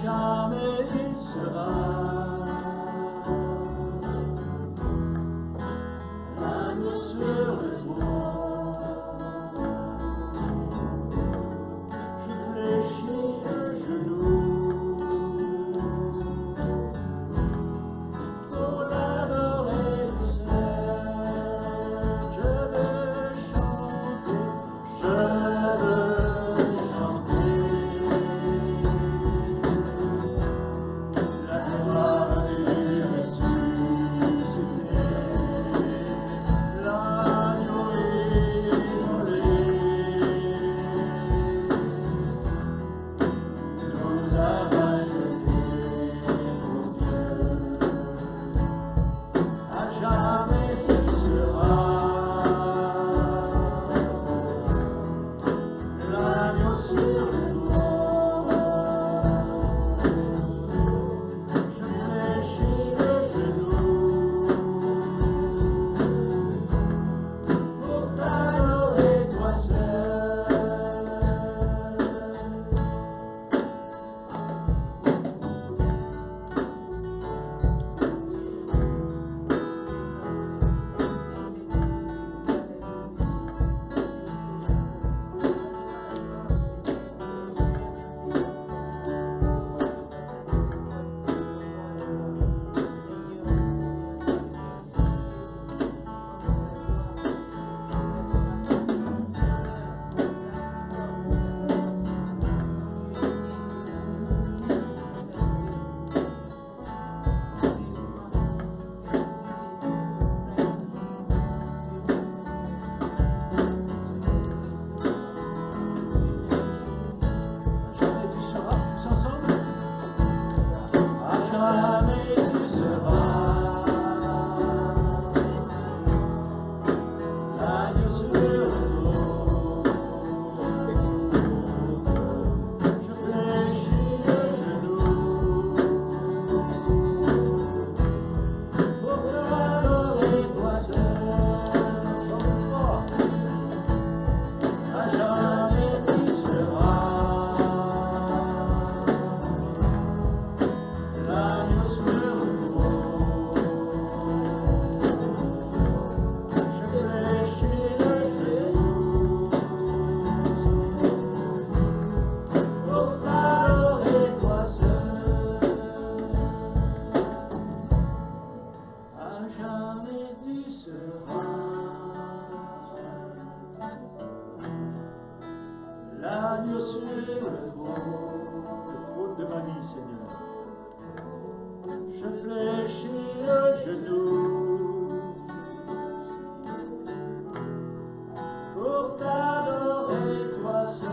jamais il sera l'agneau sur le trône. Je fléchis le genou pour l'adorer du ciel. Je veux chanter, je veux chanter la gloire du ressuscité. L'agneau immolé nous a rachetés pour Dieu. À jamais il sera l'agneau sur le trône. Je fléchis le genou pour t'adorer toi seul. Jamais tu seras l'agneau sur le trône. Je fléchis le genou pour t'adorer toi seul. À jamais tu seras l'agneau sur le trône. Je fléchis le genou pour t'adorer toi seul. À jamais tu seras l'agneau sur le trône de ma vie, Seigneur. Je fléchis le genou pour t'adorer toi seul.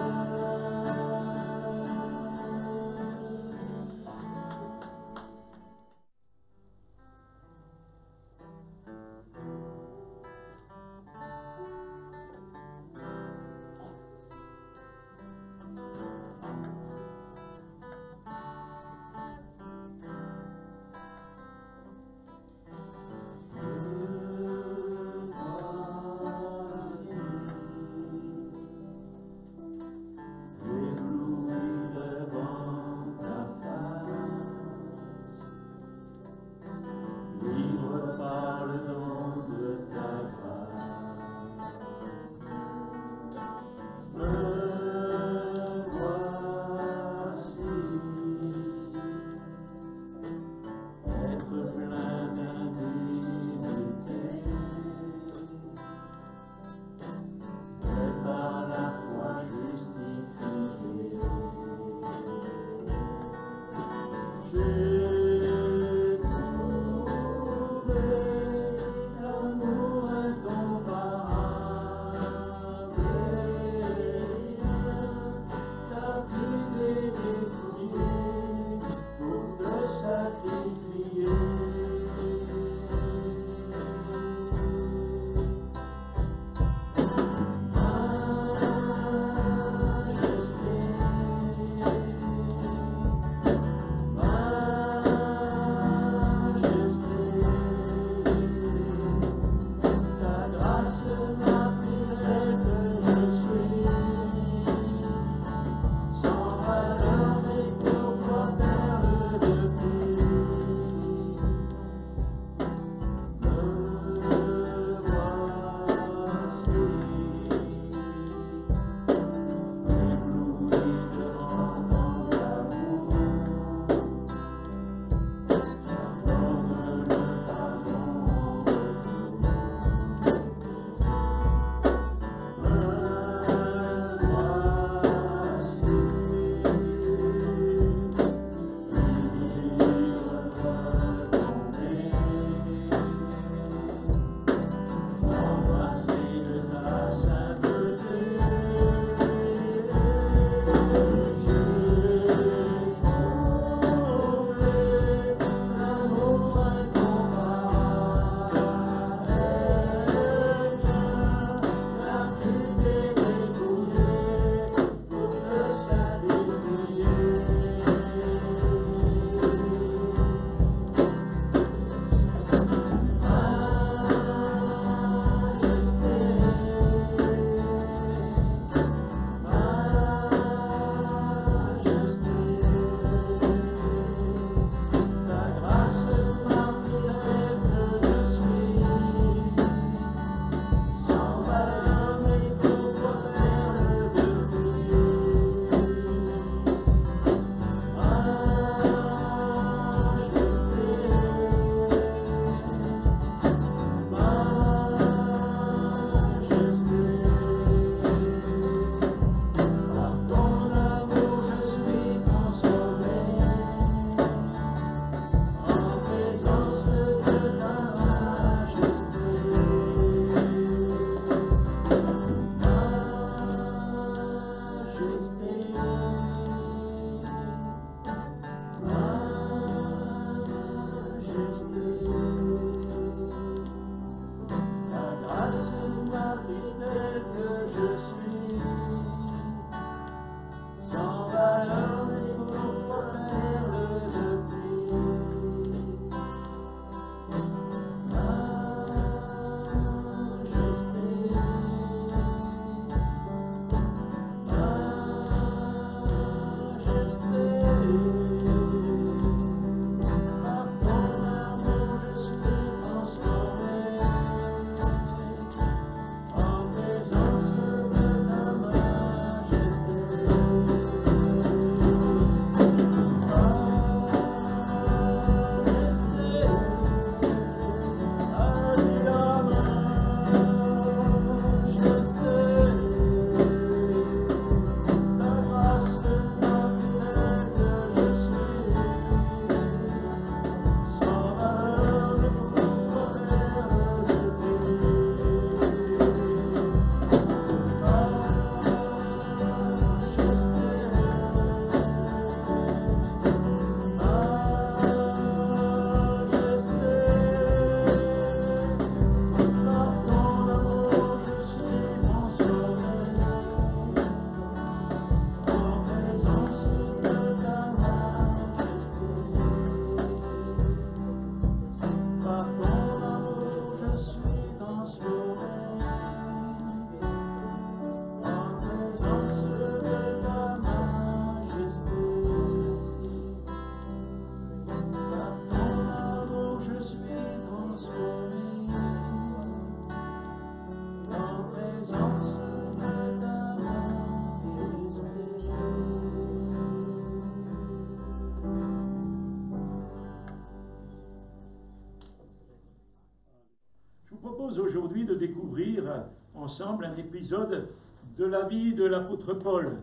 Aujourd'hui de découvrir ensemble un épisode de la vie de l'apôtre Paul,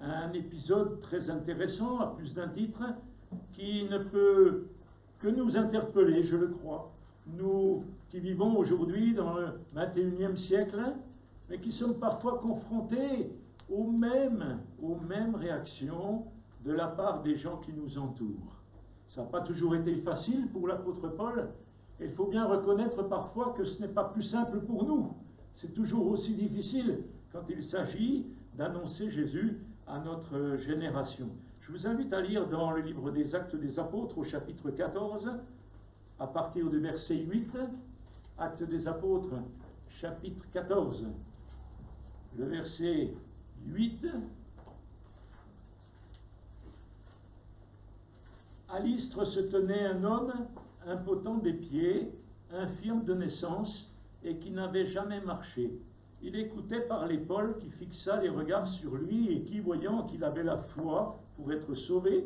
un épisode très intéressant à plus d'un titre qui ne peut que nous interpeller, je le crois, nous qui vivons aujourd'hui dans le 21e siècle, mais qui sommes parfois confrontés aux mêmes réactions de la part des gens qui nous entourent. Ça n'a pas toujours été facile pour l'apôtre Paul. Il faut bien reconnaître parfois que ce n'est pas plus simple pour nous. C'est toujours aussi difficile quand il s'agit d'annoncer Jésus à notre génération. Je vous invite à lire dans le livre des Actes des Apôtres au chapitre 14, à partir du verset 8. Actes des Apôtres, chapitre 14, le verset 8. À Lystre se tenait un homme impotent des pieds, infirme de naissance, et qui n'avait jamais marché. Il écoutait parler Paul, qui fixa les regards sur lui, et qui, voyant qu'il avait la foi pour être sauvé,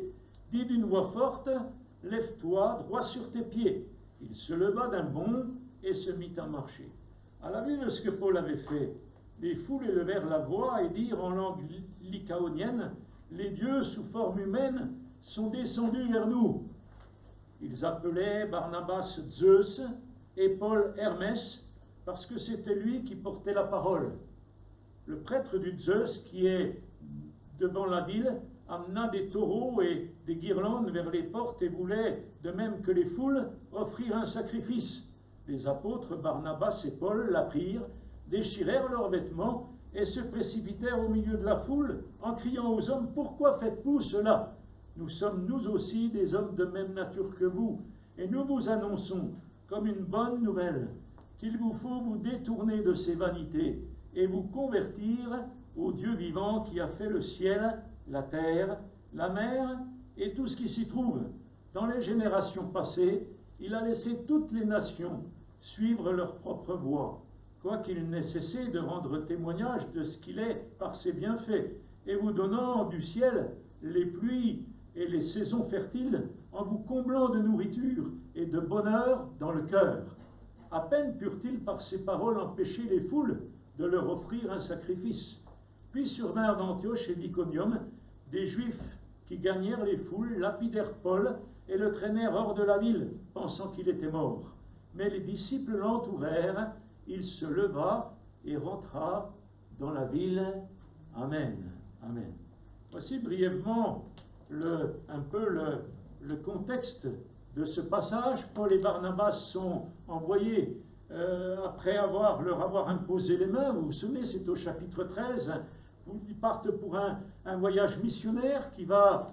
dit d'une voix forte, « Lève-toi, droit sur tes pieds. » Il se leva d'un bond et se mit à marcher. À la vue de ce que Paul avait fait, les foules élevèrent la voix et dirent en langue lycaonienne, « Les dieux sous forme humaine sont descendus vers nous. » Ils appelaient Barnabas Zeus et Paul Hermès, parce que c'était lui qui portait la parole. Le prêtre du Zeus, qui est devant la ville, amena des taureaux et des guirlandes vers les portes et voulait, de même que les foules, offrir un sacrifice. Les apôtres Barnabas et Paul l'apprirent, déchirèrent leurs vêtements et se précipitèrent au milieu de la foule en criant aux hommes « Pourquoi faites-vous cela ? Nous sommes nous aussi des hommes de même nature que vous, et nous vous annonçons comme une bonne nouvelle qu'il vous faut vous détourner de ces vanités et vous convertir au Dieu vivant qui a fait le ciel, la terre, la mer et tout ce qui s'y trouve. Dans les générations passées, il a laissé toutes les nations suivre leur propre voie, quoiqu'il n'ait cessé de rendre témoignage de ce qu'il est par ses bienfaits, et vous donnant du ciel les pluies et les saisons fertiles, en vous comblant de nourriture et de bonheur dans le cœur. À peine purent-ils par ces paroles empêcher les foules de leur offrir un sacrifice. Puis survinrent d'Antioche et d'Iconium des Juifs qui gagnèrent les foules, lapidèrent Paul et le traînèrent hors de la ville, pensant qu'il était mort. Mais les disciples l'entourèrent, il se leva et rentra dans la ville. Amen. Amen. Voici brièvement un peu le contexte de ce passage. Paul et Barnabas sont envoyés après leur avoir imposé les mains. Vous vous souvenez, c'est au chapitre 13. Ils partent pour un voyage missionnaire qui va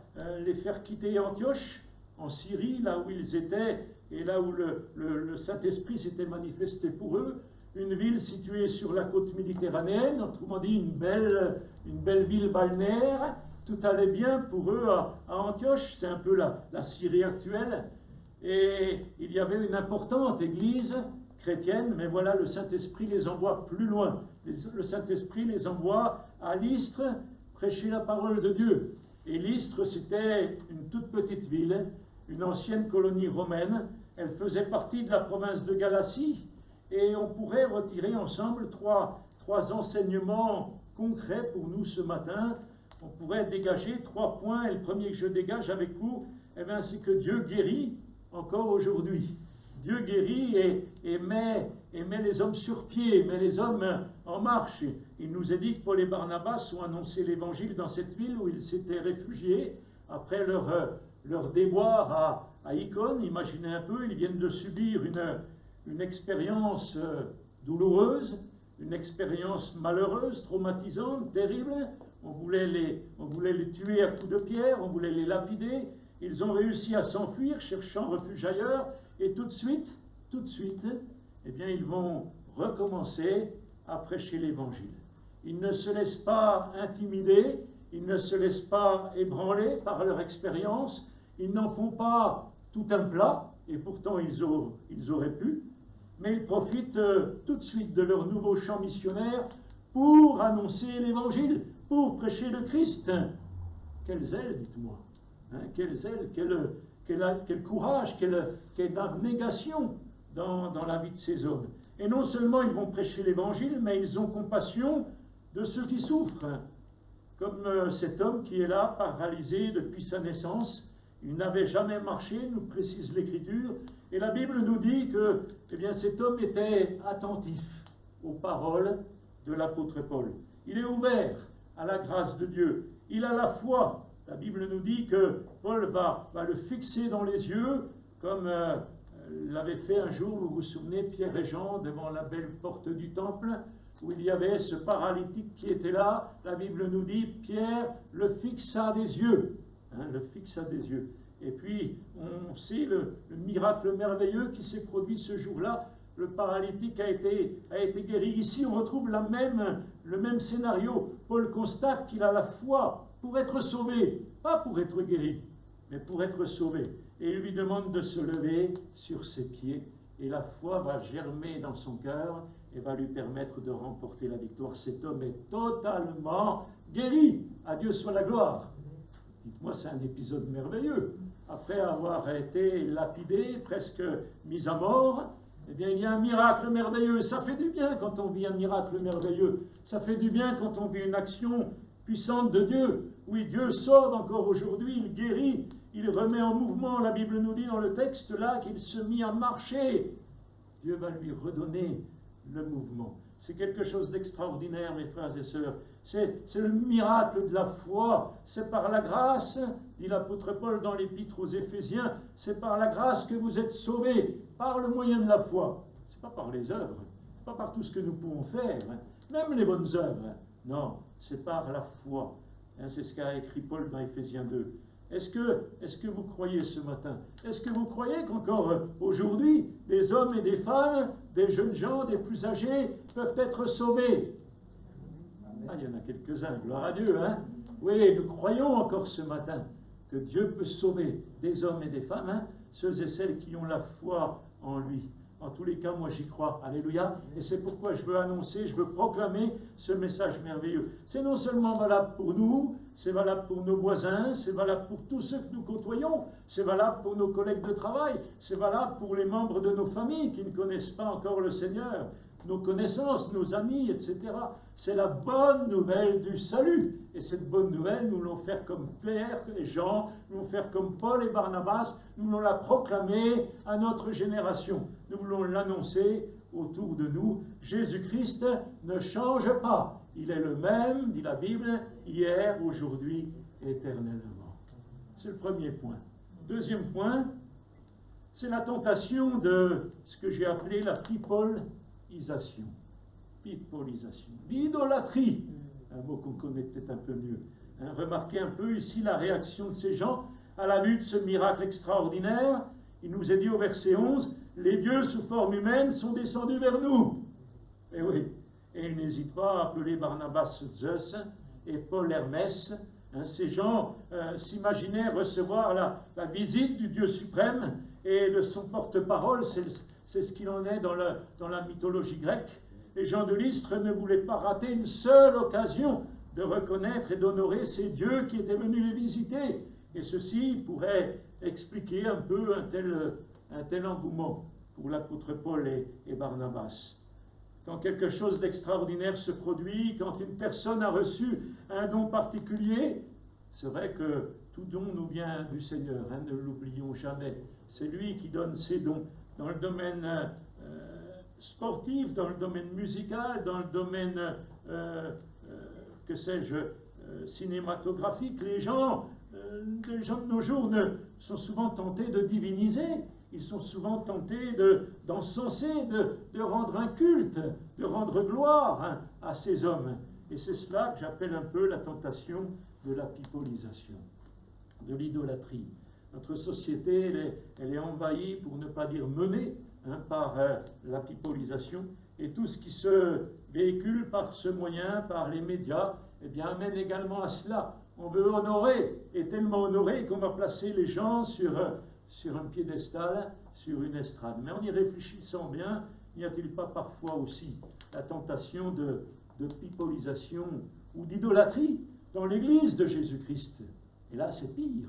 les faire quitter Antioche, en Syrie, là où ils étaient, et là où le Saint-Esprit s'était manifesté pour eux. Une ville située sur la côte méditerranéenne, autrement dit une belle ville balnéaire. Tout allait bien pour eux à Antioche, c'est un peu la Syrie actuelle. Et il y avait une importante église chrétienne, mais voilà, le Saint-Esprit les envoie plus loin. Le Saint-Esprit les envoie à Lystre prêcher la parole de Dieu. Et Lystre, c'était une toute petite ville, une ancienne colonie romaine. Elle faisait partie de la province de Galatie. Et on pourrait retirer ensemble trois enseignements concrets pour nous ce matin. On pourrait dégager 3 points. Et le premier que je dégage avec vous, c'est que Dieu guérit encore aujourd'hui. Dieu guérit et met les hommes sur pied, met les hommes en marche. Il nous est dit que Paul et Barnabas ont annoncé l'évangile dans cette ville où ils s'étaient réfugiés après leur déboire à Icône. Imaginez un peu, ils viennent de subir une expérience douloureuse, une expérience malheureuse, traumatisante, terrible. On voulait les tuer à coups de pierre, on voulait les lapider. Ils ont réussi à s'enfuir, cherchant refuge ailleurs, et tout de suite, eh bien, ils vont recommencer à prêcher l'Évangile. Ils ne se laissent pas intimider, ils ne se laissent pas ébranler par leur expérience, ils n'en font pas tout un plat, et pourtant ils auraient pu, mais ils profitent tout de suite de leur nouveau champ missionnaire pour annoncer l'Évangile, pour prêcher le Christ. Quel zèle, dites-moi, quel zèle, quel courage, quelle abnégation dans la vie de ces hommes. Et non seulement ils vont prêcher l'Évangile, mais ils ont compassion de ceux qui souffrent, comme cet homme qui est là, paralysé depuis sa naissance. Il n'avait jamais marché, nous précise l'Écriture, et la Bible nous dit que cet homme était attentif aux paroles de l'apôtre Paul. Il est ouvert à la grâce de Dieu, il a la foi. La Bible nous dit que Paul va le fixer dans les yeux, comme l'avait fait un jour, vous vous souvenez, Pierre et Jean, devant la belle porte du temple, où il y avait ce paralytique qui était là. La Bible nous dit, Pierre le fixa des yeux. Le fixa des yeux. Et puis, on sait le miracle merveilleux qui s'est produit ce jour-là. Le paralytique a été guéri. Ici, on retrouve le même scénario. Paul constate qu'il a la foi pour être sauvé, pas pour être guéri, mais pour être sauvé. Et il lui demande de se lever sur ses pieds, et la foi va germer dans son cœur et va lui permettre de remporter la victoire. Cet homme est totalement guéri. À Dieu soit la gloire. Dites-moi, c'est un épisode merveilleux. Après avoir été lapidé, presque mis à mort, il y a un miracle merveilleux. Ça fait du bien quand on vit un miracle merveilleux. Ça fait du bien quand on vit une action puissante de Dieu. Oui, Dieu sauve encore aujourd'hui, il guérit, il remet en mouvement. La Bible nous dit dans le texte là qu'il se mit à marcher. Dieu va lui redonner le mouvement. C'est quelque chose d'extraordinaire, mes frères et sœurs. C'est le miracle de la foi. C'est par la grâce, dit l'apôtre Paul dans l'épître aux Éphésiens, c'est par la grâce que vous êtes sauvés, par le moyen de la foi. Ce n'est pas par les œuvres, pas par tout ce que nous pouvons faire, même les bonnes œuvres. Non, c'est par la foi. C'est ce qu'a écrit Paul dans Éphésiens 2. Est-ce que vous croyez ce matin? Est-ce que vous croyez qu'encore aujourd'hui, des hommes et des femmes, des jeunes gens, des plus âgés, peuvent être sauvés? Il y en a quelques-uns, gloire à Dieu. Oui, nous croyons encore ce matin que Dieu peut sauver des hommes et des femmes, ceux et celles qui ont la foi en lui. En tous les cas, moi j'y crois. Alléluia. Et c'est pourquoi je veux annoncer, je veux proclamer ce message merveilleux. C'est non seulement valable pour nous, c'est valable pour nos voisins, c'est valable pour tous ceux que nous côtoyons, c'est valable pour nos collègues de travail, c'est valable pour les membres de nos familles qui ne connaissent pas encore le Seigneur, nos connaissances, nos amis, etc. C'est la bonne nouvelle du salut. Et cette bonne nouvelle, nous voulons faire comme Pierre et Jean, nous voulons faire comme Paul et Barnabas, nous voulons la proclamer à notre génération. Nous voulons l'annoncer autour de nous. Jésus-Christ ne change pas. Il est le même, dit la Bible, hier, aujourd'hui, éternellement. C'est le premier point. Deuxième point, c'est la tentation de ce que j'ai appelé la pipolisation. Pipolisation. L'idolâtrie, un mot qu'on connaît peut-être un peu mieux. Remarquez un peu ici la réaction de ces gens à la vue de ce miracle extraordinaire. Il nous est dit au verset 11, « Les dieux sous forme humaine sont descendus vers nous. » Et oui, et il n'hésite pas à appeler Barnabas Zeus et Paul Hermès. Ces gens s'imaginaient recevoir la visite du Dieu suprême et de son porte-parole. C'est ce qu'il en est dans la mythologie grecque. Et Jean de Lystre ne voulait pas rater une seule occasion de reconnaître et d'honorer ces dieux qui étaient venus les visiter. Et ceci pourrait expliquer un peu un tel engouement pour l'apôtre Paul et Barnabas. Quand quelque chose d'extraordinaire se produit, quand une personne a reçu un don particulier, c'est vrai que tout don nous vient du Seigneur, ne l'oublions jamais. C'est lui qui donne ses dons dans le domaine sportif, dans le domaine musical, dans le domaine, que sais-je, cinématographique. Les gens de nos jours sont souvent tentés de diviniser. Ils sont souvent tentés d'encenser, de rendre un culte, de rendre gloire à ces hommes. Et c'est cela que j'appelle un peu la tentation de la pipolisation, de l'idolâtrie. Notre société, elle est envahie, pour ne pas dire menée, par la pipolisation. Et tout ce qui se véhicule par ce moyen, par les médias, eh bien, amène également à cela. On veut honorer, et tellement honorer qu'on va placer les gens sur un piédestal, sur une estrade. Mais en y réfléchissant bien, n'y a-t-il pas parfois aussi la tentation de pipolisation ou d'idolâtrie dans l'Église de Jésus-Christ? Et là, c'est pire.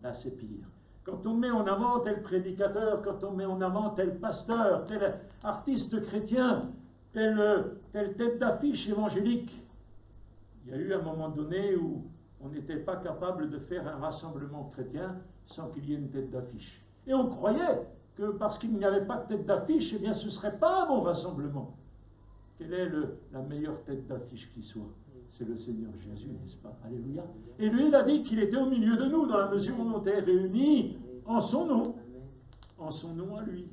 Là, c'est pire. Quand on met en avant tel prédicateur, quand on met en avant tel pasteur, tel artiste chrétien, telle tête d'affiche évangélique, il y a eu un moment donné où on n'était pas capable de faire un rassemblement chrétien sans qu'il y ait une tête d'affiche. Et on croyait que parce qu'il n'y avait pas de tête d'affiche, eh bien ce ne serait pas un bon rassemblement. Quelle est la meilleure tête d'affiche qui soit? C'est le Seigneur Jésus, n'est-ce pas? Alléluia. Et lui, il a dit qu'il était au milieu de nous, dans la mesure où on était réunis en son nom. En son nom à lui.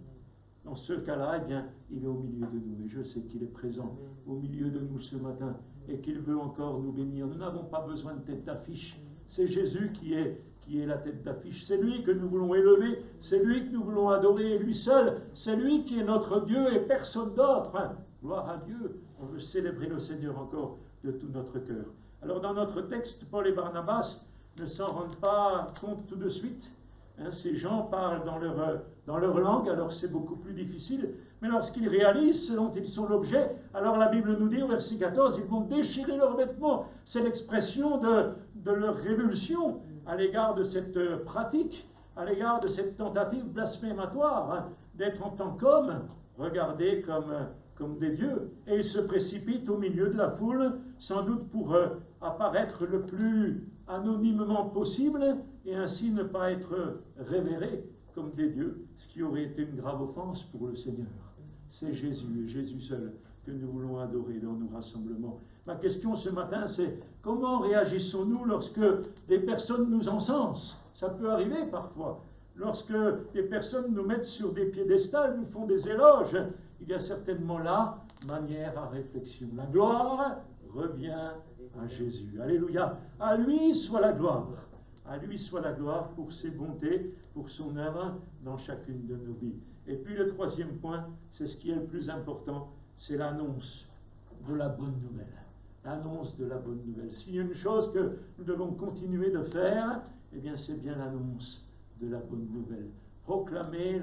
Dans ce cas-là, eh bien, il est au milieu de nous. Et je sais qu'il est présent au milieu de nous ce matin et qu'il veut encore nous bénir. Nous n'avons pas besoin de tête d'affiche. C'est Jésus qui est la tête d'affiche. C'est lui que nous voulons élever. C'est lui que nous voulons adorer, et lui seul. C'est lui qui est notre Dieu et personne d'autre. Gloire à Dieu. On veut célébrer le Seigneur encore de tout notre cœur. Alors dans notre texte, Paul et Barnabas ne s'en rendent pas compte tout de suite. Ces gens parlent dans leur langue, alors c'est beaucoup plus difficile. Mais lorsqu'ils réalisent ce dont ils sont l'objet, alors la Bible nous dit au verset 14, ils vont déchirer leurs vêtements. C'est l'expression de leur révulsion à l'égard de cette pratique, à l'égard de cette tentative blasphématoire, d'être en tant qu'homme regardés comme des dieux. Et ils se précipitent au milieu de la foule, sans doute pour apparaître le plus anonymement possible, et ainsi ne pas être révérés comme des dieux, ce qui aurait été une grave offense pour le Seigneur. C'est Jésus, et Jésus seul, que nous voulons adorer dans nos rassemblements. Ma question ce matin, c'est comment réagissons-nous lorsque des personnes nous encensent? Ça peut arriver parfois. Lorsque des personnes nous mettent sur des piédestals, nous font des éloges, il y a certainement là manière à réflexion. La gloire revient à Jésus. Alléluia. À lui soit la gloire. À lui soit la gloire pour ses bontés, pour son œuvre dans chacune de nos vies. Et puis le troisième point, c'est ce qui est le plus important, c'est l'annonce de la bonne nouvelle. L'annonce de la bonne nouvelle. S'il y a une chose que nous devons continuer de faire, eh bien c'est bien l'annonce de la bonne nouvelle. Proclamer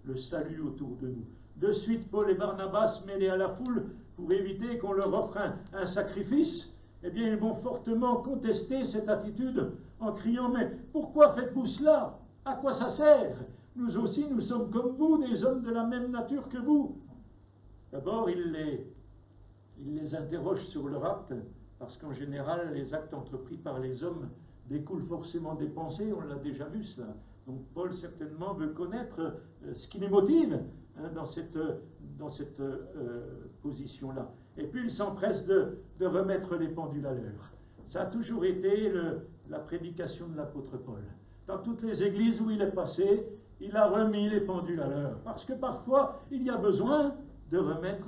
le salut autour de nous. De suite, Paul et Barnabas, mêlés à la foule, pour éviter qu'on leur offre un sacrifice, eh bien, ils vont fortement contester cette attitude en criant « Mais pourquoi faites-vous cela? À quoi ça sert? Nous aussi, nous sommes comme vous, des hommes de la même nature que vous. » D'abord, il les interroge sur leur acte, parce qu'en général, les actes entrepris par les hommes découlent forcément des pensées, on l'a déjà vu cela. Donc Paul certainement veut connaître ce qui les motive hein, dans cette position-là. Et puis il s'empresse de remettre les pendules à l'heure. Ça a toujours été la prédication de l'apôtre Paul. Dans toutes les églises où il est passé, il a remis les pendules à l'heure. Parce que parfois, il y a besoin de remettre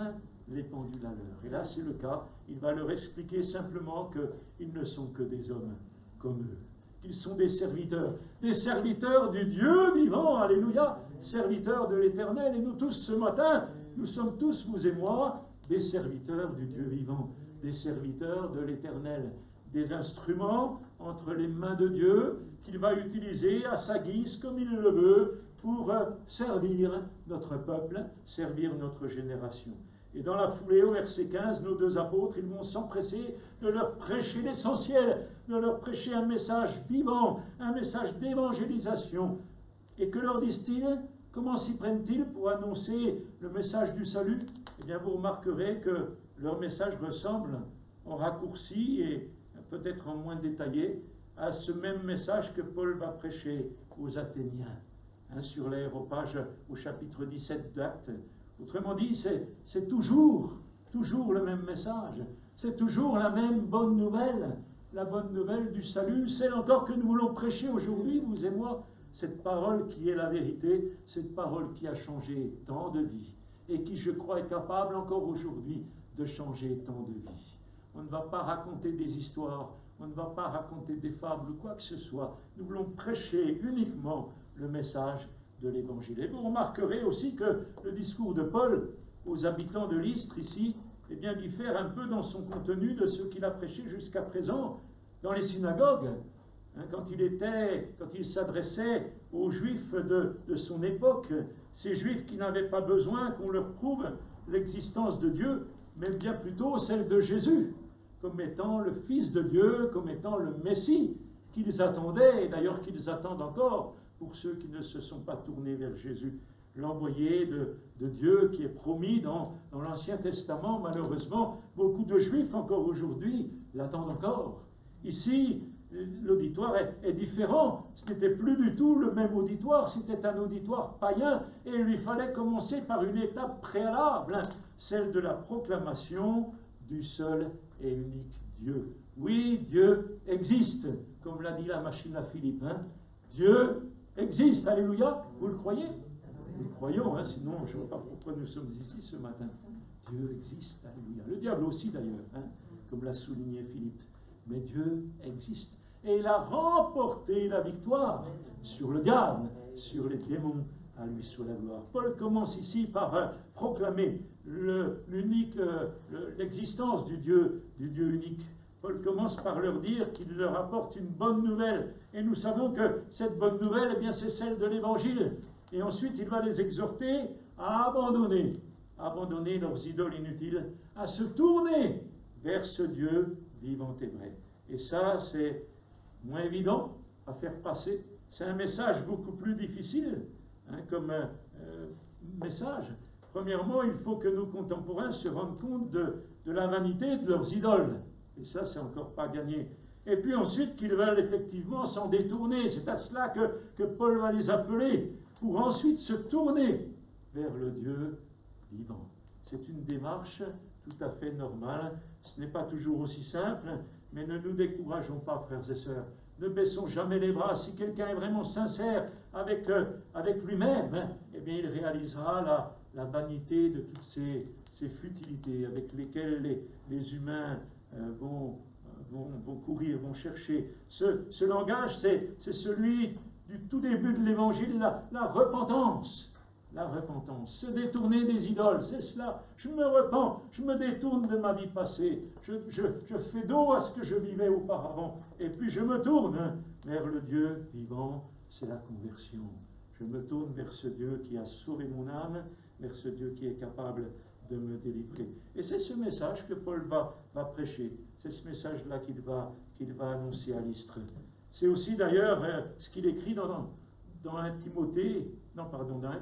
les pendules à l'heure. Et là, c'est le cas. Il va leur expliquer simplement qu'ils ne sont que des hommes comme eux. Qu'ils sont des serviteurs du Dieu vivant, alléluia, serviteurs de l'Éternel. Et nous tous, ce matin, nous sommes tous, vous et moi, des serviteurs du Dieu vivant, des serviteurs de l'Éternel, des instruments entre les mains de Dieu qu'il va utiliser à sa guise, comme il le veut, pour servir notre peuple, servir notre génération. Et dans la foulée, au verset 15, nos deux apôtres, ils vont s'empresser de leur prêcher l'essentiel, de leur prêcher un message vivant, un message d'évangélisation. Et que leur disent-ils? Comment s'y prennent-ils pour annoncer le message du salut? Eh bien, vous remarquerez que leur message ressemble, en raccourci et peut-être en moins détaillé, à ce même message que Paul va prêcher aux Athéniens, hein, sur l'aéropage au chapitre 17 d'Actes. Autrement dit, c'est toujours le même message, c'est toujours la même bonne nouvelle, la bonne nouvelle du salut, celle encore que nous voulons prêcher aujourd'hui, vous et moi, cette parole qui est la vérité, cette parole qui a changé tant de vies, et qui, je crois, est capable encore aujourd'hui de changer tant de vies. On ne va pas raconter des histoires, on ne va pas raconter des fables ou quoi que ce soit. Nous voulons prêcher uniquement le message de l'Évangile. Et vous remarquerez aussi que le discours de Paul aux habitants de Lystre, ici, eh bien, diffère un peu dans son contenu de ce qu'il a prêché jusqu'à présent dans les synagogues. Hein, quand il s'adressait aux Juifs de son époque, ces Juifs qui n'avaient pas besoin qu'on leur prouve l'existence de Dieu, mais bien plutôt celle de Jésus, comme étant le Fils de Dieu, comme étant le Messie qu'ils attendaient, et d'ailleurs qu'ils attendent encore, pour ceux qui ne se sont pas tournés vers Jésus, l'envoyé de Dieu qui est promis dans l'Ancien Testament. Malheureusement, beaucoup de Juifs encore aujourd'hui l'attendent encore. Ici, l'auditoire est différent. Ce n'était plus du tout le même auditoire, c'était un auditoire païen, et il lui fallait commencer par une étape préalable, hein, celle de la proclamation du seul et unique Dieu. Oui, Dieu existe, comme l'a dit la machine à Philippe. Hein. Dieu existe, alléluia, vous le croyez? Nous le croyons, hein, sinon je ne vois pas pourquoi nous sommes ici ce matin. Dieu existe, alléluia. Le diable aussi d'ailleurs, hein, comme l'a souligné Philippe. Mais Dieu existe. Et il a remporté la victoire sur le diable, sur les démons. À lui soit la gloire. Paul commence ici par proclamer l'existence du Dieu unique. Paul commence par leur dire qu'il leur apporte une bonne nouvelle. Et nous savons que cette bonne nouvelle, eh bien, c'est celle de l'Évangile. Et ensuite, il va les exhorter à abandonner leurs idoles inutiles, à se tourner vers ce Dieu vivant et vrai. Et ça, c'est moins évident à faire passer. C'est un message beaucoup plus difficile, hein, comme message. Premièrement, il faut que nos contemporains se rendent compte de la vanité de leurs idoles. Et ça, c'est encore pas gagné. Et puis ensuite, qu'ils veulent effectivement s'en détourner. C'est à cela que Paul va les appeler, pour ensuite se tourner vers le Dieu vivant. C'est une démarche tout à fait normale. Ce n'est pas toujours aussi simple, mais ne nous décourageons pas, frères et sœurs. Ne baissons jamais les bras. Si quelqu'un est vraiment sincère avec lui-même, hein, eh bien, il réalisera la vanité de toutes ces futilités avec lesquelles les humains vont courir, vont chercher. Ce langage, c'est celui du tout début de l'Évangile, la repentance. La repentance, se détourner des idoles, c'est cela. Je me repens, je me détourne de ma vie passée, je fais dos à ce que je vivais auparavant, et puis je me tourne vers le Dieu vivant, c'est la conversion. Je me tourne vers ce Dieu qui a sauvé mon âme, vers ce Dieu qui est capable de me délivrer. Et c'est ce message que Paul va prêcher, c'est ce message-là qu'il va annoncer à Lystre. C'est aussi d'ailleurs ce qu'il écrit dans un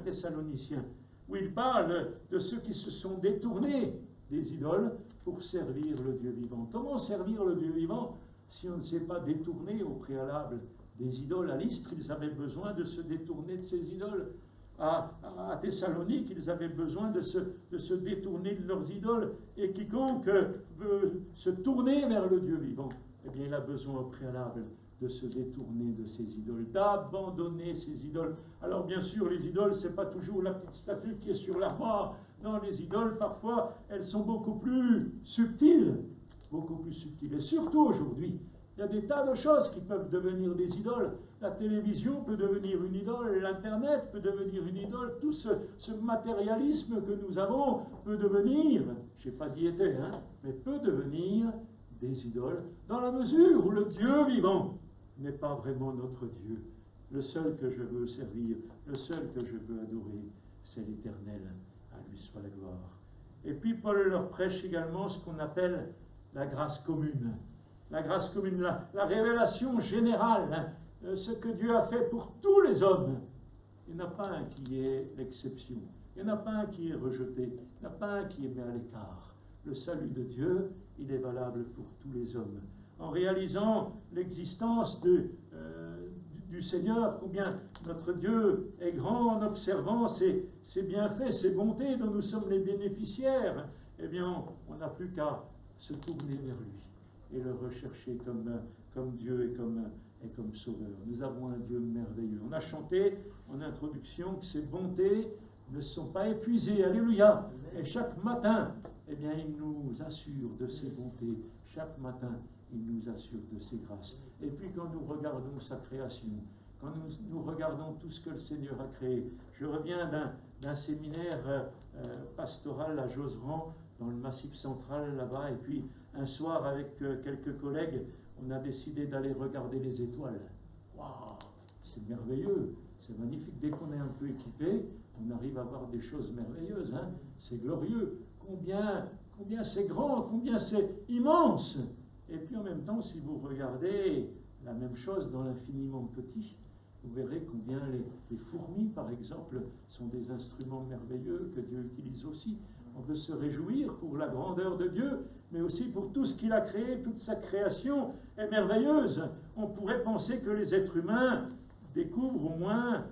Thessaloniciens, où il parle de ceux qui se sont détournés des idoles pour servir le Dieu vivant. Comment servir le Dieu vivant si on ne s'est pas détourné au préalable des idoles? À Lystre, ils avaient besoin de se détourner de ces idoles. à Thessalonique, ils avaient besoin de se détourner de leurs idoles. Et quiconque veut se tourner vers le Dieu vivant, eh bien, il a besoin au préalable de se détourner de ses idoles, d'abandonner ses idoles. Alors bien sûr, les idoles, ce n'est pas toujours la petite statue qui est sur l'armoire. Non, les idoles, parfois, elles sont beaucoup plus subtiles. Beaucoup plus subtiles. Et surtout aujourd'hui, il y a des tas de choses qui peuvent devenir des idoles. La télévision peut devenir une idole, l'Internet peut devenir une idole. Tout ce matérialisme que nous avons peut devenir, je n'ai pas dit était, mais peut devenir des idoles, dans la mesure où le Dieu vivant n'est pas vraiment notre Dieu. Le seul que je veux servir, le seul que je veux adorer, c'est l'Éternel. À lui soit la gloire. Et puis Paul leur prêche également ce qu'on appelle la grâce commune. La grâce commune, la révélation générale, ce que Dieu a fait pour tous les hommes. Il n'y en a pas un qui est l'exception. Il n'y en a pas un qui est rejeté. Il n'y en a pas un qui est mis à l'écart. Le salut de Dieu, il est valable pour tous les hommes. En réalisant l'existence du Seigneur, combien notre Dieu est grand en observant ses bienfaits, ses bontés dont nous sommes les bénéficiaires, eh bien, on n'a plus qu'à se tourner vers lui et le rechercher comme Dieu et comme Sauveur. Nous avons un Dieu merveilleux. On a chanté en introduction que ses bontés ne sont pas épuisées. Alléluia. Et chaque matin, eh bien, il nous assure de ses bontés. Chaque matin, il nous assure de ses grâces. Et puis quand nous regardons sa création, quand nous regardons tout ce que le Seigneur a créé, je reviens d'un séminaire pastoral à Josserand, dans le Massif central là-bas, et puis un soir avec quelques collègues, on a décidé d'aller regarder les étoiles. Waouh, c'est merveilleux, c'est magnifique. Dès qu'on est un peu équipé, on arrive à voir des choses merveilleuses. C'est glorieux. Combien c'est grand, combien c'est immense. Et puis en même temps, si vous regardez la même chose dans l'infiniment petit, vous verrez combien les fourmis, par exemple, sont des instruments merveilleux que Dieu utilise aussi. On peut se réjouir pour la grandeur de Dieu, mais aussi pour tout ce qu'il a créé. Toute sa création est merveilleuse. On pourrait penser que les êtres humains découvrent au moins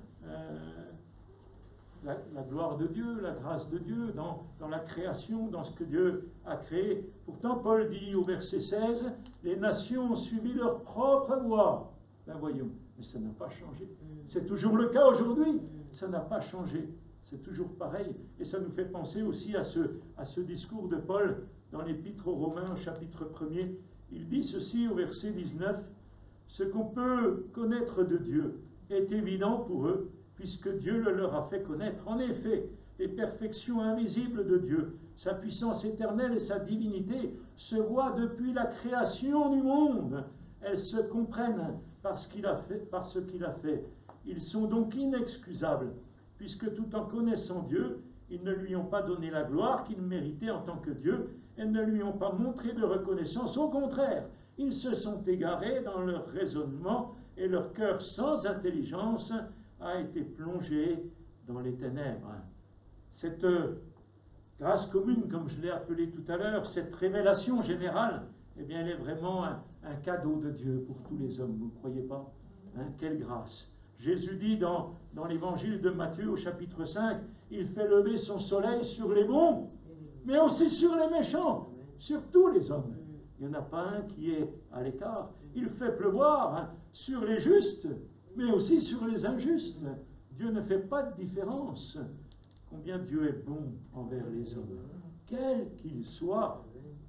la gloire de Dieu, la grâce de Dieu dans la création, dans ce que Dieu a créé. Pourtant, Paul dit au verset 16, « Les nations ont suivi leur propre voie. » Ben voyons, mais ça n'a pas changé. C'est toujours le cas aujourd'hui. Ça n'a pas changé. C'est toujours pareil. Et ça nous fait penser aussi à ce discours de Paul dans l'Épître aux Romains, au chapitre 1er. Il dit ceci au verset 19, « Ce qu'on peut connaître de Dieu est évident pour eux, puisque Dieu le leur a fait connaître. En effet, les perfections invisibles de Dieu, sa puissance éternelle et sa divinité se voient depuis la création du monde. Elles se comprennent par ce qu'il a fait. Ils sont donc inexcusables, puisque tout en connaissant Dieu, ils ne lui ont pas donné la gloire qu'il méritait en tant que Dieu, et ne lui ont pas montré de reconnaissance. Au contraire, ils se sont égarés dans leur raisonnement, et leur cœur sans intelligence a été plongé dans les ténèbres. » Cette grâce commune, comme je l'ai appelée tout à l'heure, cette révélation générale, eh bien, elle est vraiment un cadeau de Dieu pour tous les hommes, vous ne croyez pas? Quelle grâce! Jésus dit dans l'évangile de Matthieu au chapitre 5, il fait lever son soleil sur les bons, mais aussi sur les méchants, sur tous les hommes. Il n'y en a pas un qui est à l'écart. Il fait pleuvoir sur les justes, mais aussi sur les injustes. Dieu ne fait pas de différence. Combien Dieu est bon envers les hommes, quels qu'ils soient,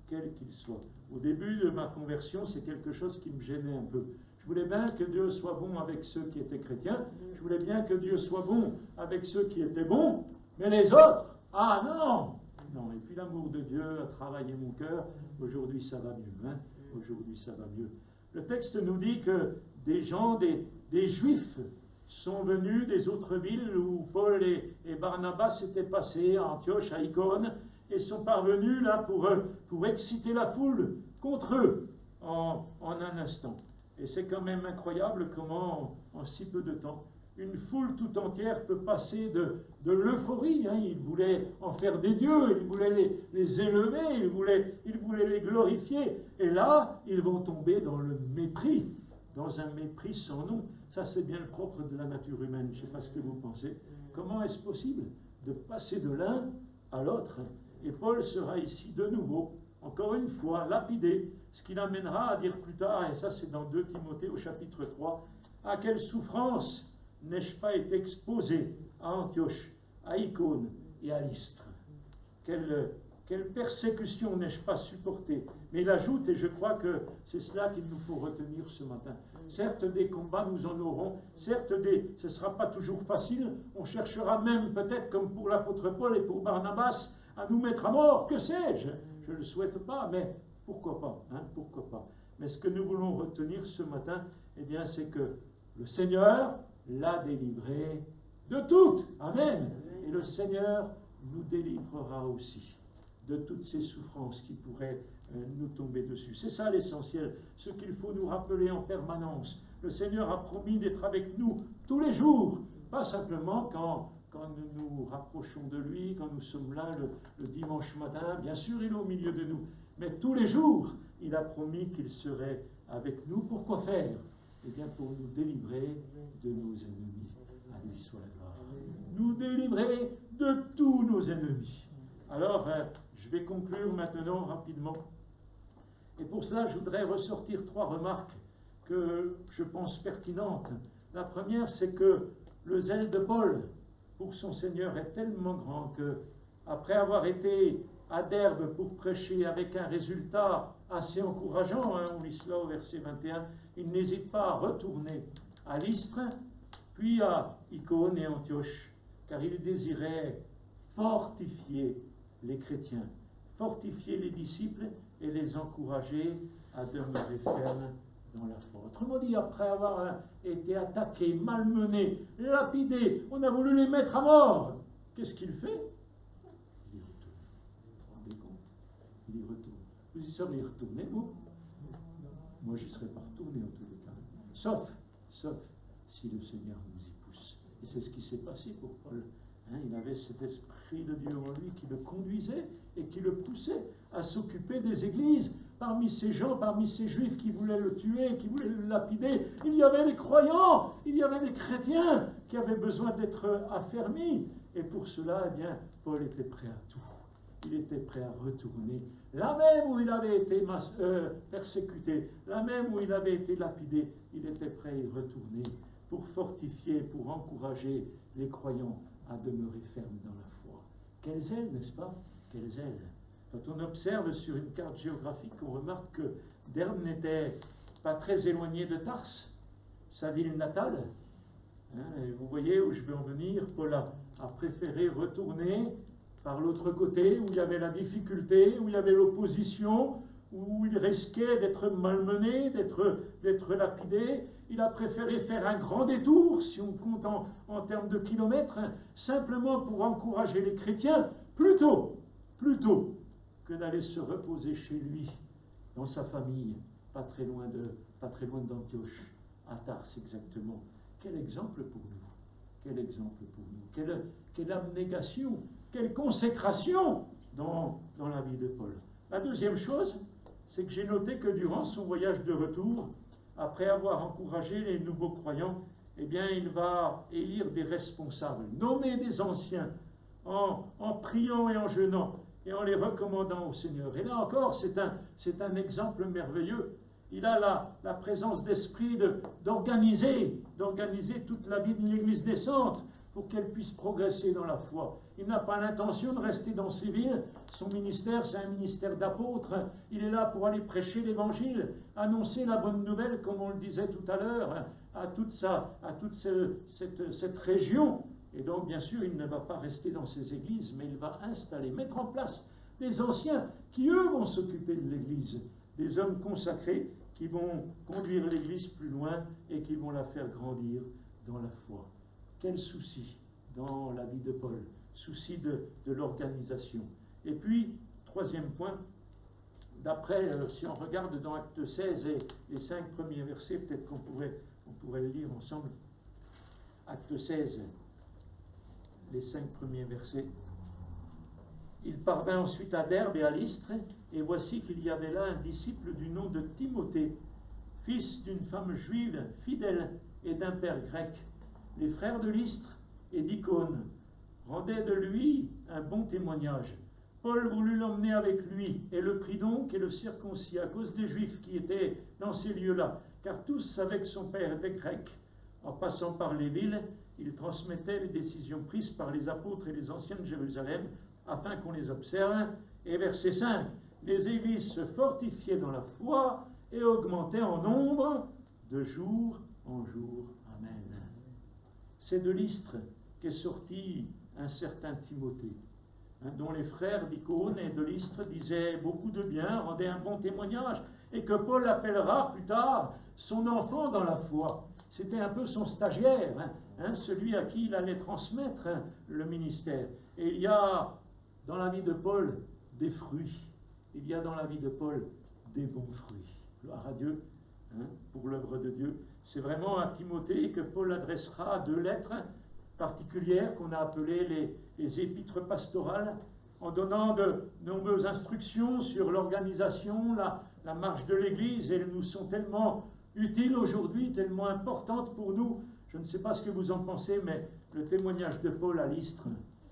quels qu'ils soient. Au début de ma conversion, c'est quelque chose qui me gênait un peu. Je voulais bien que Dieu soit bon avec ceux qui étaient chrétiens, je voulais bien que Dieu soit bon avec ceux qui étaient bons, mais les autres, ah non! Non, et puis l'amour de Dieu a travaillé mon cœur, aujourd'hui ça va mieux, aujourd'hui ça va mieux. Le texte nous dit que des gens, des Juifs, sont venus des autres villes où Paul et Barnabas étaient passés, à Antioche, à Icône, et sont parvenus là pour exciter la foule contre eux en un instant. Et c'est quand même incroyable comment, en si peu de temps, une foule tout entière peut passer de l'euphorie. Ils voulaient en faire des dieux, ils voulaient les élever, ils voulaient les glorifier. Et là, ils vont tomber dans le mépris, dans un mépris sans nom. Ça, c'est bien le propre de la nature humaine. Je ne sais pas ce que vous pensez. comment est-ce possible de passer de l'un à l'autre? Et Paul sera ici de nouveau, encore une fois, lapidé, ce qui l'amènera à dire plus tard, et ça c'est dans 2 Timothée au chapitre 3, à quelle souffrance n'ai-je pas été exposé à Antioche, à Icône et à Lystre? Quelle persécution n'ai-je pas supportée? Mais il ajoute, et je crois que c'est cela qu'il nous faut retenir ce matin. Certes, des combats, nous en aurons. Certes, ce ne sera pas toujours facile. On cherchera même, peut-être comme pour l'apôtre Paul et pour Barnabas, à nous mettre à mort. Que sais-je? Je ne le souhaite pas, mais pourquoi pas, hein, pourquoi pas. Mais ce que nous voulons retenir ce matin, eh bien, c'est que le Seigneur l'a délivré de toutes. Amen. Et le Seigneur nous délivrera aussi de toutes ces souffrances qui pourraient nous tomber dessus. C'est ça l'essentiel, ce qu'il faut nous rappeler en permanence. Le Seigneur a promis d'être avec nous tous les jours, pas simplement quand nous nous rapprochons de lui, quand nous sommes là le dimanche matin. Bien sûr, il est au milieu de nous, mais tous les jours, il a promis qu'il serait avec nous. Pourquoi faire? Eh bien, pour nous délivrer de nos ennemis. À lui soit la gloire. Nous délivrer de tous nos ennemis. Alors, je vais conclure maintenant rapidement. Et pour cela, je voudrais ressortir 3 remarques que je pense pertinentes. La première, c'est que le zèle de Paul pour son Seigneur est tellement grand que, après avoir été à Derbe pour prêcher avec un résultat assez encourageant, hein, on lit cela au verset 21, il n'hésite pas à retourner à Lystre, puis à Icône et Antioche, car il désirait fortifier les chrétiens, fortifier les disciples et les encourager à demeurer fermes dans la foi. Autrement dit, après avoir été attaqués, malmenés, lapidés, on a voulu les mettre à mort. Qu'est-ce qu'il fait? Il y retourne. Vous vous rendez compte? Il y retourne. Vous y seriez retourné, vous? Moi, je ne serais pas retourné en tous les cas. Sauf si le Seigneur nous y pousse. Et c'est ce qui s'est passé pour Paul. Hein, il avait cet esprit de Dieu en lui qui le conduisait et qui le poussait à s'occuper des églises. Parmi ces gens, parmi ces juifs qui voulaient le tuer, qui voulaient le lapider, il y avait des croyants, il y avait des chrétiens qui avaient besoin d'être affermis. Et pour cela, eh bien, Paul était prêt à tout. Il était prêt à retourner. Là même où il avait été persécuté, là même où il avait été lapidé, il était prêt à y retourner pour fortifier, pour encourager les croyants à demeurer fermes dans la foi. Quel zèle, n'est-ce pas? Quel zèle! Quand on observe sur une carte géographique, on remarque que Derbe n'était pas très éloigné de Tarse, sa ville natale. Hein, et vous voyez où je veux en venir. Paul a préféré retourner par l'autre côté, où il y avait la difficulté, où il y avait l'opposition, où il risquait d'être malmené, d'être lapidé. Il a préféré faire un grand détour, si on compte en termes de kilomètres, hein, simplement pour encourager les chrétiens, plutôt que d'aller se reposer chez lui, dans sa famille, pas très loin d'Antioche, à Tarse exactement. Quel exemple pour nous! Quel exemple pour nous! Quelle abnégation, quelle consécration dans la vie de Paul. La deuxième chose, c'est que j'ai noté que durant son voyage de retour, après avoir encouragé les nouveaux croyants, eh bien, il va élire des responsables, nommer des anciens, en priant et en jeûnant, et en les recommandant au Seigneur. Et là encore, c'est un exemple merveilleux. Il a la présence d'esprit d'organiser toute la vie de l'Église naissante pour qu'elle puisse progresser dans la foi. Il n'a pas l'intention de rester dans ces villes. Son ministère, c'est un ministère d'apôtre. Il est là pour aller prêcher l'Évangile, annoncer la bonne nouvelle, comme on le disait tout à l'heure, à toute cette région. Et donc, bien sûr, il ne va pas rester dans ces églises, mais il va installer, mettre en place des anciens qui, eux, vont s'occuper de l'Église. Des hommes consacrés qui vont conduire l'Église plus loin et qui vont la faire grandir dans la foi. Quel souci dans la vie de Paul, souci de l'organisation. Et puis, troisième point, d'après, si on regarde dans Acte 16 et les 5 premiers versets, peut-être qu'on pourrait le lire ensemble. Acte 16, les 5 premiers versets. Il parvint ensuite à Derbe et à Lystre, et voici qu'il y avait là un disciple du nom de Timothée, fils d'une femme juive fidèle et d'un père grec. Les frères de Lystre et d'Icône rendaient de lui un bon témoignage. Paul voulut l'emmener avec lui, et le prit donc et le circoncit à cause des Juifs qui étaient dans ces lieux-là, car tous savaient que son père était grec. En passant par les villes, il transmettait les décisions prises par les apôtres et les anciens de Jérusalem, afin qu'on les observe. Et verset 5, les églises se fortifiaient dans la foi et augmentaient en nombre de jour en jour. Amen. C'est de Lystre qu'est sorti un certain Timothée, dont les frères d'Icône et de Lystre disaient beaucoup de bien, rendaient un bon témoignage, et que Paul appellera plus tard son enfant dans la foi. C'était un peu son stagiaire, celui à qui il allait transmettre le ministère. Et il y a dans la vie de Paul des fruits. Il y a dans la vie de Paul des bons fruits. Gloire à Dieu pour l'œuvre de Dieu. C'est vraiment à Timothée que Paul adressera 2 lettres particulières qu'on a appelées les épîtres pastorales, en donnant de nombreuses instructions sur l'organisation, la marche de l'Église. Et elles nous sont tellement utiles aujourd'hui, tellement importantes pour nous. Je ne sais pas ce que vous en pensez, mais le témoignage de Paul à Lystre,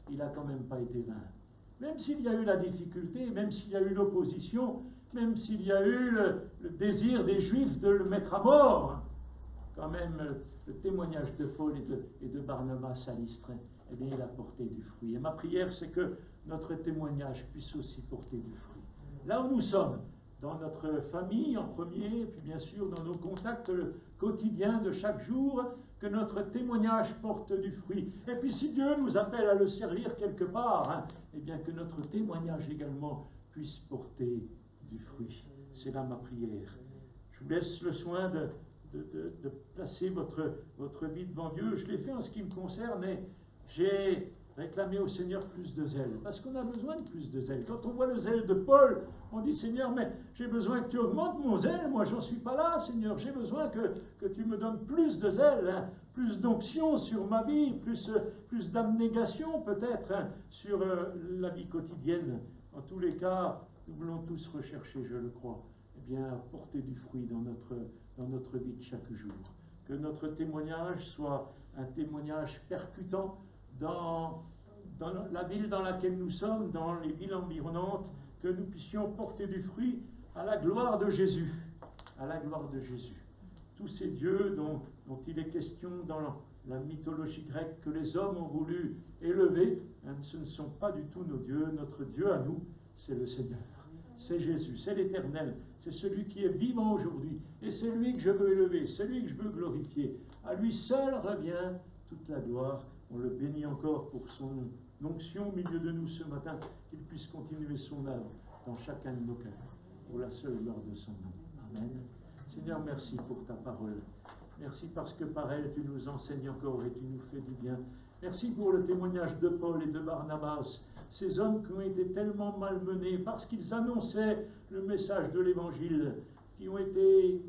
il n'a quand même pas été vain. Même s'il y a eu la difficulté, même s'il y a eu l'opposition, même s'il y a eu le désir des Juifs de le mettre à mort, quand même le témoignage de Paul et de Barnabas à Lystre, eh bien, il a porté du fruit. Et ma prière, c'est que notre témoignage puisse aussi porter du fruit. Là où nous sommes, dans notre famille en premier, et puis bien sûr dans nos contacts quotidiens de chaque jour, que notre témoignage porte du fruit. Et puis si Dieu nous appelle à le servir quelque part, eh bien que notre témoignage également puisse porter du fruit. C'est là ma prière. Je vous laisse le soin de placer votre vie devant Dieu. Je l'ai fait en ce qui me concerne, et j'ai réclamé au Seigneur plus de zèle, parce qu'on a besoin de plus de zèle. Quand on voit le zèle de Paul, on dit: Seigneur, mais j'ai besoin que tu augmentes mon zèle, moi j'en suis pas là, Seigneur, j'ai besoin que tu me donnes plus de zèle, plus d'onction sur ma vie, plus d'abnégation peut-être sur la vie quotidienne. En tous les cas, nous voulons tous rechercher, je le crois, eh bien, porter du fruit dans notre vie de chaque jour. Que notre témoignage soit un témoignage percutant dans la ville dans laquelle nous sommes, dans les villes environnantes, que nous puissions porter du fruit à la gloire de Jésus. À la gloire de Jésus. Tous ces dieux dont il est question dans la mythologie grecque, que les hommes ont voulu élever, ce ne sont pas du tout nos dieux. Notre Dieu à nous, c'est le Seigneur. C'est Jésus, c'est l'Éternel. C'est celui qui est vivant aujourd'hui. Et c'est lui que je veux élever, c'est lui que je veux glorifier. À lui seul revient toute la gloire. On le bénit encore pour son onction au milieu de nous ce matin, qu'il puisse continuer son œuvre dans chacun de nos cœurs, pour la seule gloire de son nom. Amen. Seigneur, merci pour ta parole. Merci parce que par elle, tu nous enseignes encore et tu nous fais du bien. Merci pour le témoignage de Paul et de Barnabas, ces hommes qui ont été tellement malmenés parce qu'ils annonçaient le message de l'Évangile, qui ont été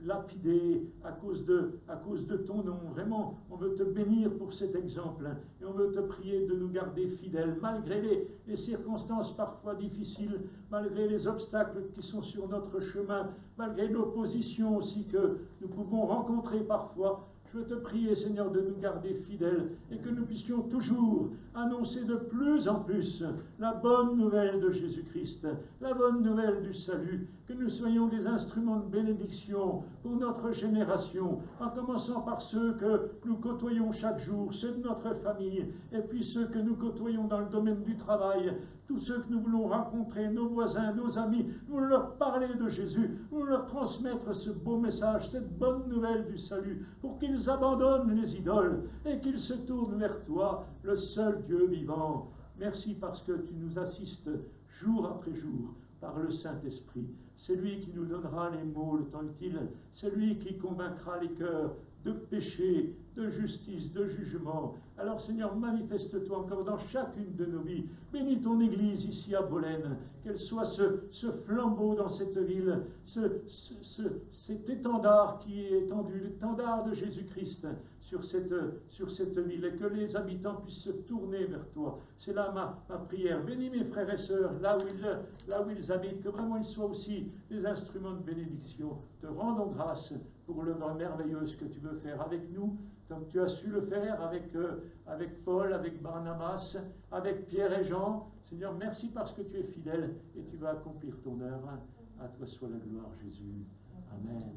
lapidés à cause de ton nom. Vraiment, on veut te bénir pour cet exemple, et on veut te prier de nous garder fidèles, malgré les circonstances parfois difficiles, malgré les obstacles qui sont sur notre chemin, malgré l'opposition aussi que nous pouvons rencontrer parfois. Je veux te prier, Seigneur, de nous garder fidèles et que nous puissions toujours annoncer de plus en plus la bonne nouvelle de Jésus-Christ, la bonne nouvelle du salut, que nous soyons des instruments de bénédiction pour notre génération, en commençant par ceux que nous côtoyons chaque jour, ceux de notre famille, et puis ceux que nous côtoyons dans le domaine du travail, tous ceux que nous voulons rencontrer, nos voisins, nos amis. Nous voulons leur parler de Jésus, nous voulons leur transmettre ce beau message, cette bonne nouvelle du salut, pour qu'ils abandonnent les idoles et qu'ils se tournent vers toi, le seul Dieu vivant. Merci parce que tu nous assistes jour après jour par le Saint-Esprit. C'est lui qui nous donnera les mots le temps utile, c'est lui qui convaincra les cœurs de péché, de justice, de jugement. Alors Seigneur, manifeste-toi encore dans chacune de nos vies. Bénis ton Église ici à Bolène, qu'elle soit ce flambeau dans cette ville, cet étendard qui est étendu, l'étendard de Jésus-Christ sur cette ville, et que les habitants puissent se tourner vers toi. C'est là ma prière. Bénis mes frères et sœurs, là où ils habitent, que vraiment ils soient aussi des instruments de bénédiction. Te rendons grâce pour l'œuvre merveilleuse que tu veux faire avec nous, comme tu as su le faire avec Paul, avec Barnabas, avec Pierre et Jean. Seigneur, merci parce que tu es fidèle et tu vas accomplir ton œuvre. À toi soit la gloire, Jésus. Amen.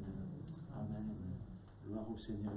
Amen. Gloire au Seigneur.